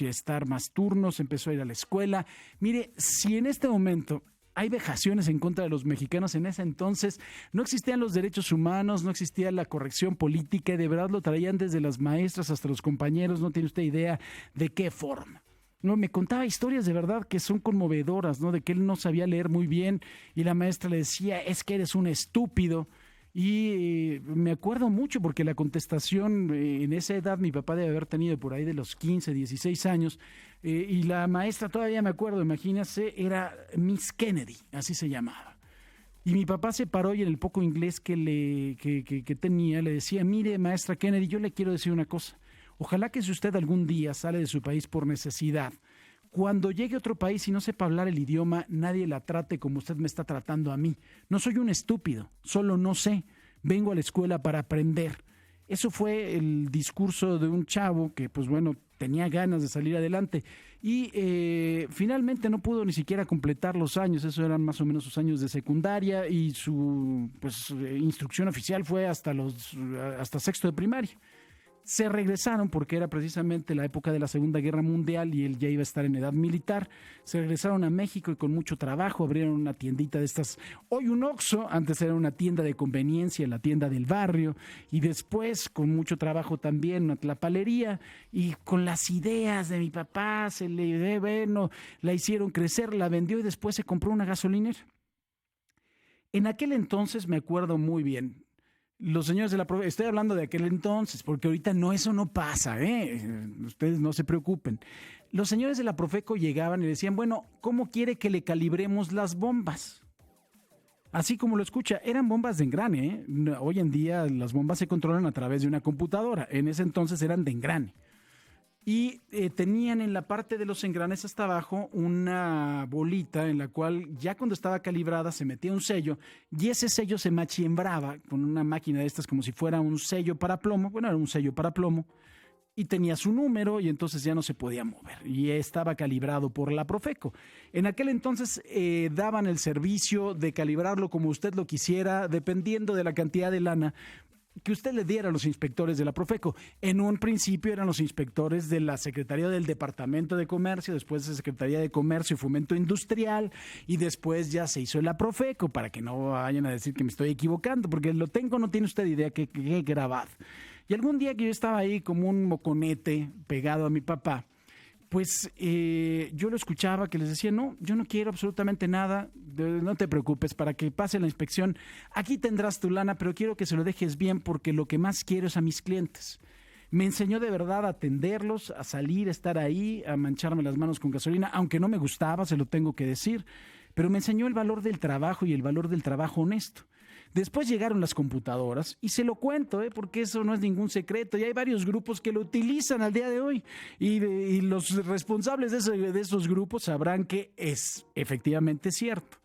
y a estar más turnos, empezó a ir a la escuela. Mire, si en este momento hay vejaciones en contra de los mexicanos, en ese entonces no existían los derechos humanos, no existía la corrección política y de verdad lo traían desde las maestras hasta los compañeros, no tiene usted idea de qué forma. No, me contaba historias de verdad que son conmovedoras, ¿no? De que él no sabía leer muy bien y la maestra le decía, es que eres un estúpido. Y me acuerdo mucho porque la contestación en esa edad, mi papá debe haber tenido por ahí de los 15, 16 años, y la maestra, todavía me acuerdo, imagínase, era Miss Kennedy, así se llamaba. Y mi papá se paró y en el poco inglés que tenía le decía, mire, maestra Kennedy, yo le quiero decir una cosa. Ojalá que si usted algún día sale de su país por necesidad, cuando llegue a otro país y no sepa hablar el idioma, nadie la trate como usted me está tratando a mí. No soy un estúpido, solo no sé. Vengo a la escuela para aprender. Eso fue el discurso de un chavo que, pues bueno, tenía ganas de salir adelante. Y finalmente no pudo ni siquiera completar los años. Eso eran más o menos sus años de secundaria y su instrucción oficial fue hasta sexto de primaria. Se regresaron porque era precisamente la época de la Segunda Guerra Mundial y él ya iba a estar en edad militar. Se regresaron a México y con mucho trabajo abrieron una tiendita de estas, hoy un Oxxo, antes era una tienda de conveniencia, la tienda del barrio, y después con mucho trabajo también una tlapalería, y con las ideas de mi papá la hicieron crecer, la vendió y después se compró una gasolinera. En aquel entonces me acuerdo muy bien. Los señores de la Profeco, estoy hablando de aquel entonces, porque ahorita eso no pasa, ustedes no se preocupen. Los señores de la Profeco llegaban y decían, bueno, ¿cómo quiere que le calibremos las bombas? Así como lo escucha, eran bombas de engrane, Hoy en día las bombas se controlan a través de una computadora, en ese entonces eran de engrane. Y tenían en la parte de los engranes hasta abajo una bolita en la cual ya cuando estaba calibrada se metía un sello y ese sello se machiembraba con una máquina de estas como si fuera un sello para plomo. Bueno, era un sello para plomo y tenía su número y entonces ya no se podía mover y estaba calibrado por la Profeco. En aquel entonces daban el servicio de calibrarlo como usted lo quisiera, dependiendo de la cantidad de lana que usted le diera a los inspectores de la Profeco. En un principio eran los inspectores de la Secretaría del Departamento de Comercio, después de Secretaría de Comercio y Fomento Industrial, y después ya se hizo la Profeco, para que no vayan a decir que me estoy equivocando, porque lo tengo, no tiene usted idea qué grabado. Y algún día que yo estaba ahí como un moconete pegado a mi papá, pues yo lo escuchaba que les decía, no, yo no quiero absolutamente nada, no te preocupes, para que pase la inspección, aquí tendrás tu lana, pero quiero que se lo dejes bien porque lo que más quiero es a mis clientes. Me enseñó de verdad a atenderlos, a salir, a estar ahí, a mancharme las manos con gasolina, aunque no me gustaba, se lo tengo que decir, pero me enseñó el valor del trabajo y el valor del trabajo honesto. Después llegaron las computadoras y se lo cuento, porque eso no es ningún secreto y hay varios grupos que lo utilizan al día de hoy y los responsables de esos grupos sabrán que es efectivamente cierto.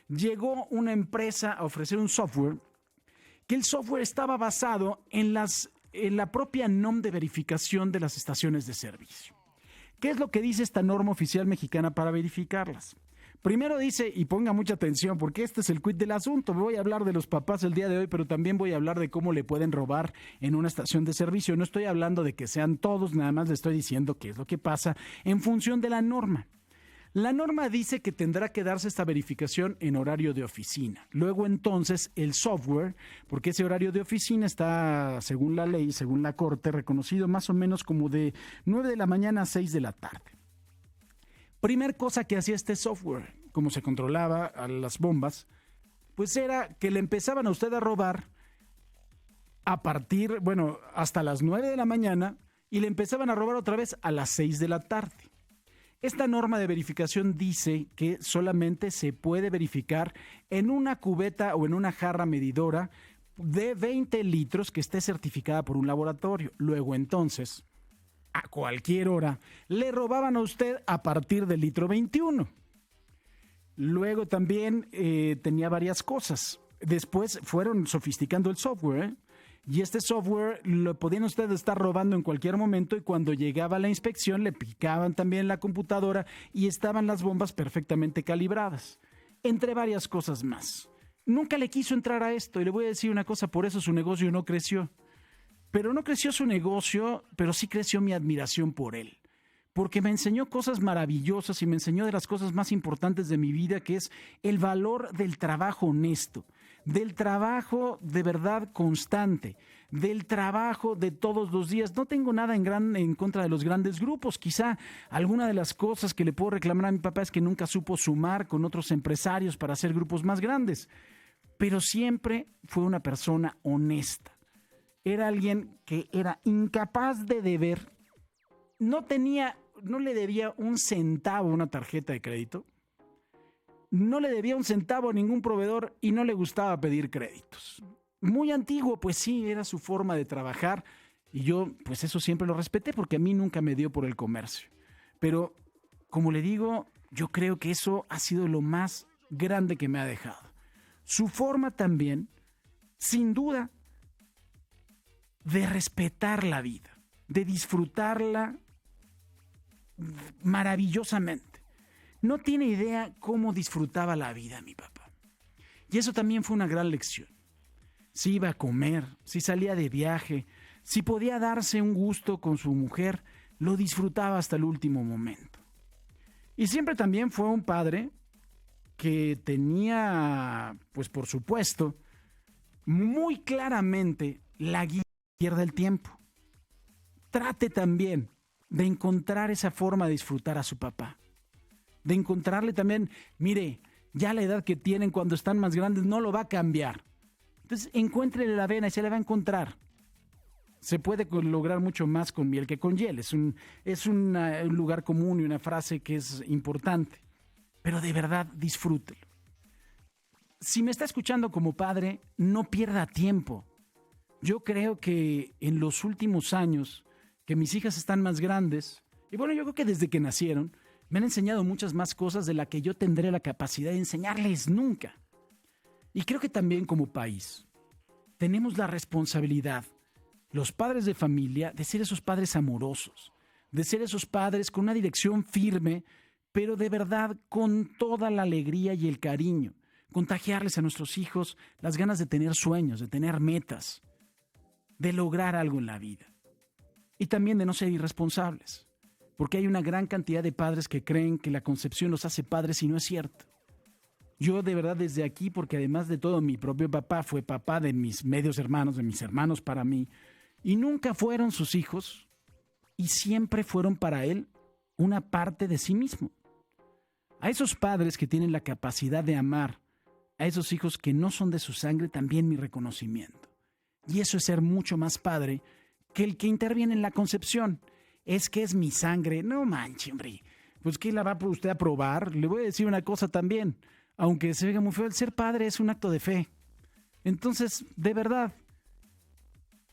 Llegó una empresa a ofrecer un software que el software estaba basado en la propia NOM de verificación de las estaciones de servicio. ¿Qué es lo que dice esta norma oficial mexicana para verificarlas? Primero dice, y ponga mucha atención, porque este es el quid del asunto, voy a hablar de los papás el día de hoy, pero también voy a hablar de cómo le pueden robar en una estación de servicio. No estoy hablando de que sean todos, nada más le estoy diciendo qué es lo que pasa en función de la norma. La norma dice que tendrá que darse esta verificación en horario de oficina. Luego entonces el software, porque ese horario de oficina está, según la ley, según la Corte, reconocido más o menos como de 9 de la mañana a 6 de la tarde. Primer cosa que hacía este software, como se controlaba a las bombas, pues era que le empezaban a usted a robar hasta las 9 de la mañana y le empezaban a robar otra vez a las 6 de la tarde. Esta norma de verificación dice que solamente se puede verificar en una cubeta o en una jarra medidora de 20 litros que esté certificada por un laboratorio. Luego entonces, a cualquier hora, le robaban a usted a partir del litro 21. Luego también tenía varias cosas. Después fueron sofisticando el software, y este software lo podían ustedes estar robando en cualquier momento y cuando llegaba la inspección le picaban también la computadora y estaban las bombas perfectamente calibradas, entre varias cosas más. Nunca le quiso entrar a esto y le voy a decir una cosa, por eso su negocio no creció. Pero no creció su negocio, pero sí creció mi admiración por él. porque me enseñó cosas maravillosas y me enseñó de las cosas más importantes de mi vida, que es el valor del trabajo honesto, del trabajo de verdad constante, del trabajo de todos los días. No tengo nada en contra de los grandes grupos. Quizá alguna de las cosas que le puedo reclamar a mi papá es que nunca supo sumar con otros empresarios para hacer grupos más grandes, pero siempre fue una persona honesta. Era alguien que era incapaz de deber. No le debía un centavo a una tarjeta de crédito, no le debía un centavo a ningún proveedor y no le gustaba pedir créditos. Muy antiguo, pues sí, era su forma de trabajar y yo pues eso siempre lo respeté porque a mí nunca me dio por el comercio. Pero como le digo, yo creo que eso ha sido lo más grande que me ha dejado. Su forma también, sin duda, de respetar la vida, de disfrutarla maravillosamente. No tiene idea cómo disfrutaba la vida mi papá. Y eso también fue una gran lección. Si iba a comer, si salía de viaje, si podía darse un gusto con su mujer, lo disfrutaba hasta el último momento. Y siempre también fue un padre que tenía, pues por supuesto, muy claramente la guía del tiempo. Trate también de encontrar esa forma de disfrutar a su papá. De encontrarle también, mire, ya la edad que tienen cuando están más grandes no lo va a cambiar. Entonces, encuéntrele la vena y se le va a encontrar. Se puede lograr mucho más con miel que con hiel. Es un lugar común y una frase que es importante. Pero de verdad, disfrútelo. Si me está escuchando como padre, no pierda tiempo. Yo creo que en los últimos años, que mis hijas están más grandes, y bueno, yo creo que desde que nacieron, me han enseñado muchas más cosas de las que yo tendré la capacidad de enseñarles nunca. Y creo que también como país tenemos la responsabilidad, los padres de familia, de ser esos padres amorosos, de ser esos padres con una dirección firme, pero de verdad con toda la alegría y el cariño, contagiarles a nuestros hijos las ganas de tener sueños, de tener metas, de lograr algo en la vida. Y también de no ser irresponsables, porque hay una gran cantidad de padres que creen que la concepción los hace padres y no es cierto. Yo de verdad desde aquí, porque además de todo mi propio papá fue papá de mis medios hermanos, de mis hermanos para mí, y nunca fueron sus hijos y siempre fueron para él una parte de sí mismo. A esos padres que tienen la capacidad de amar, a esos hijos que no son de su sangre, también mi reconocimiento. Y eso es ser mucho más padre que el que interviene en la concepción. Es que es mi sangre. No manche, hombre. Pues ¿qué la va usted a probar? Le voy a decir una cosa también. Aunque se vea muy feo, el ser padre es un acto de fe. Entonces, de verdad,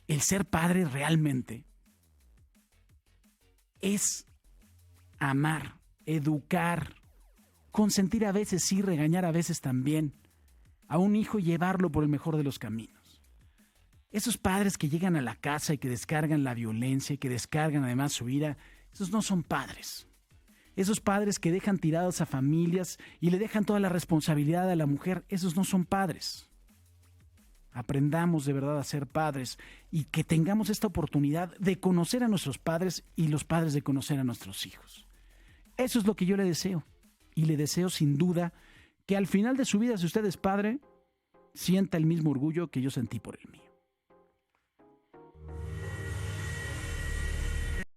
el ser padre realmente es amar, educar, consentir a veces sí, regañar a veces también, a un hijo y llevarlo por el mejor de los caminos. Esos padres que llegan a la casa y que descargan la violencia y que descargan además su ira, esos no son padres. Esos padres que dejan tirados a familias y le dejan toda la responsabilidad a la mujer, esos no son padres. Aprendamos de verdad a ser padres y que tengamos esta oportunidad de conocer a nuestros padres y los padres de conocer a nuestros hijos. Eso es lo que yo le deseo. Y le deseo sin duda que al final de su vida, si usted es padre, sienta el mismo orgullo que yo sentí por el mío.